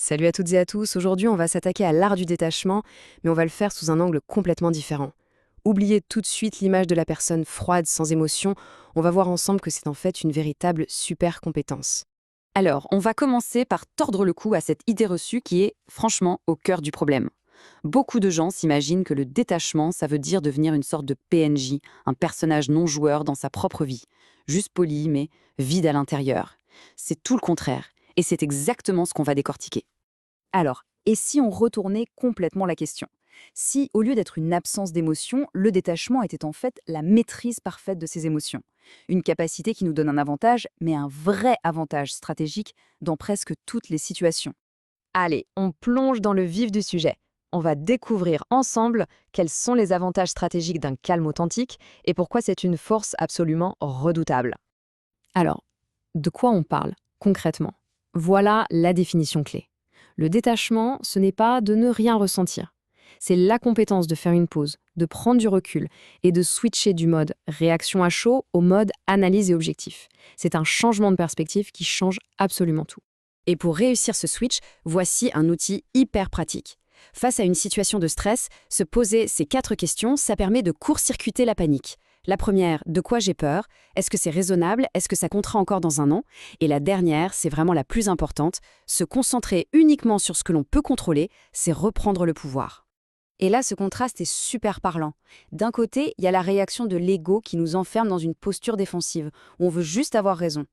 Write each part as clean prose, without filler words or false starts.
Salut à toutes et à tous, aujourd'hui on va s'attaquer à l'art du détachement, mais on va le faire sous un angle complètement différent. Oubliez tout de suite l'image de la personne froide, sans émotion, on va voir ensemble que c'est en fait une véritable super compétence. Alors, on va commencer par tordre le cou à cette idée reçue qui est, franchement, au cœur du problème. Beaucoup de gens s'imaginent que le détachement, ça veut dire devenir une sorte de PNJ, un personnage non joueur dans sa propre vie. Juste poli, mais vide à l'intérieur. C'est tout le contraire. Et c'est exactement ce qu'on va décortiquer. Alors, et si on retournait complètement la question? Si, au lieu d'être une absence d'émotion, le détachement était en fait la maîtrise parfaite de ses émotions. Une capacité qui nous donne un avantage, mais un vrai avantage stratégique dans presque toutes les situations. Allez, on plonge dans le vif du sujet. On va découvrir ensemble quels sont les avantages stratégiques d'un calme authentique et pourquoi c'est une force absolument redoutable. Alors, de quoi on parle concrètement? Voilà la définition clé. Le détachement, ce n'est pas de ne rien ressentir. C'est la compétence de faire une pause, de prendre du recul et de switcher du mode réaction à chaud au mode analyse et objectif. C'est un changement de perspective qui change absolument tout. Et pour réussir ce switch, voici un outil hyper pratique. Face à une situation de stress, se poser ces 4 questions, ça permet de court-circuiter la panique. La première, de quoi j'ai peur? Est-ce que c'est raisonnable? Est-ce que ça comptera encore dans un an? Et la dernière, c'est vraiment la plus importante, se concentrer uniquement sur ce que l'on peut contrôler, c'est reprendre le pouvoir. Et là, ce contraste est super parlant. D'un côté, il y a la réaction de l'ego qui nous enferme dans une posture défensive, où on veut juste avoir raison.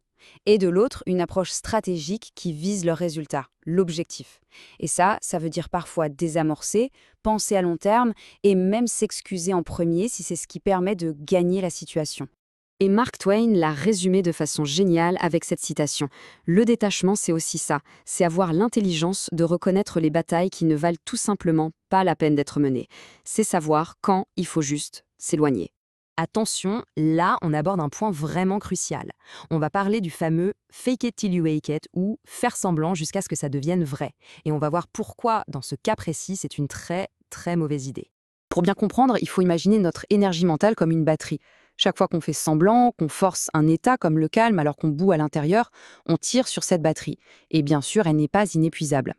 Et de l'autre, une approche stratégique qui vise le résultat, l'objectif. Et ça veut dire parfois désamorcer, penser à long terme et même s'excuser en premier si c'est ce qui permet de gagner la situation. Et Mark Twain l'a résumé de façon géniale avec cette citation. Le détachement, c'est aussi ça, c'est avoir l'intelligence de reconnaître les batailles qui ne valent tout simplement pas la peine d'être menées. C'est savoir quand il faut juste s'éloigner. Attention, là, on aborde un point vraiment crucial. On va parler du fameux fake it till you make it ou faire semblant jusqu'à ce que ça devienne vrai. Et on va voir pourquoi, dans ce cas précis, c'est une très, très mauvaise idée. Pour bien comprendre, il faut imaginer notre énergie mentale comme une batterie. Chaque fois qu'on fait semblant, qu'on force un état comme le calme alors qu'on bout à l'intérieur, on tire sur cette batterie. Et bien sûr, elle n'est pas inépuisable.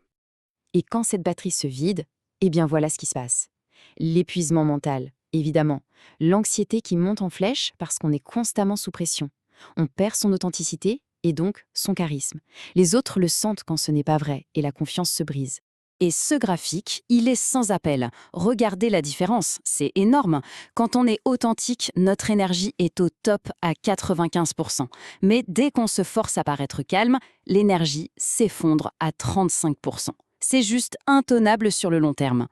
Et quand cette batterie se vide, eh bien voilà ce qui se passe. L'épuisement mental, évidemment. L'anxiété qui monte en flèche parce qu'on est constamment sous pression. On perd son authenticité et donc son charisme. Les autres le sentent quand ce n'est pas vrai et la confiance se brise. Et ce graphique, il est sans appel. Regardez la différence, c'est énorme. Quand on est authentique, notre énergie est au top à 95%. Mais dès qu'on se force à paraître calme, l'énergie s'effondre à 35%. C'est juste intenable sur le long terme.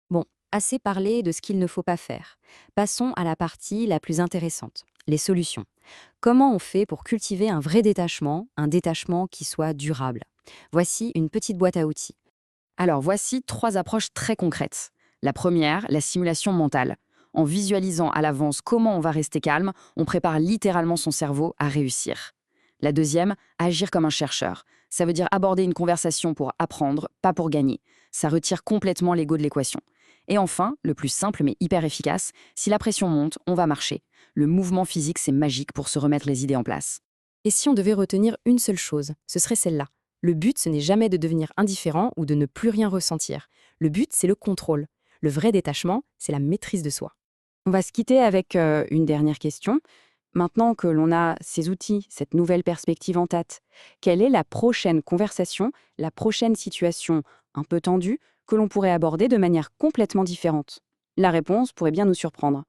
Bon, assez parlé de ce qu'il ne faut pas faire. Passons à la partie la plus intéressante, les solutions. Comment on fait pour cultiver un vrai détachement, un détachement qui soit durable? Voici une petite boîte à outils. Alors voici 3 approches très concrètes. La première, la simulation mentale. En visualisant à l'avance comment on va rester calme, on prépare littéralement son cerveau à réussir. La deuxième, agir comme un chercheur. Ça veut dire aborder une conversation pour apprendre, pas pour gagner. Ça retire complètement l'ego de l'équation. Et enfin, le plus simple mais hyper efficace, si la pression monte, on va marcher. Le mouvement physique, c'est magique pour se remettre les idées en place. Et si on devait retenir une seule chose, ce serait celle-là. Le but, ce n'est jamais de devenir indifférent ou de ne plus rien ressentir. Le but, c'est le contrôle. Le vrai détachement, c'est la maîtrise de soi. On va se quitter avec une dernière question. Maintenant que l'on a ces outils, cette nouvelle perspective en tête, quelle est la prochaine conversation, la prochaine situation un peu tendue que l'on pourrait aborder de manière complètement différente? La réponse pourrait bien nous surprendre.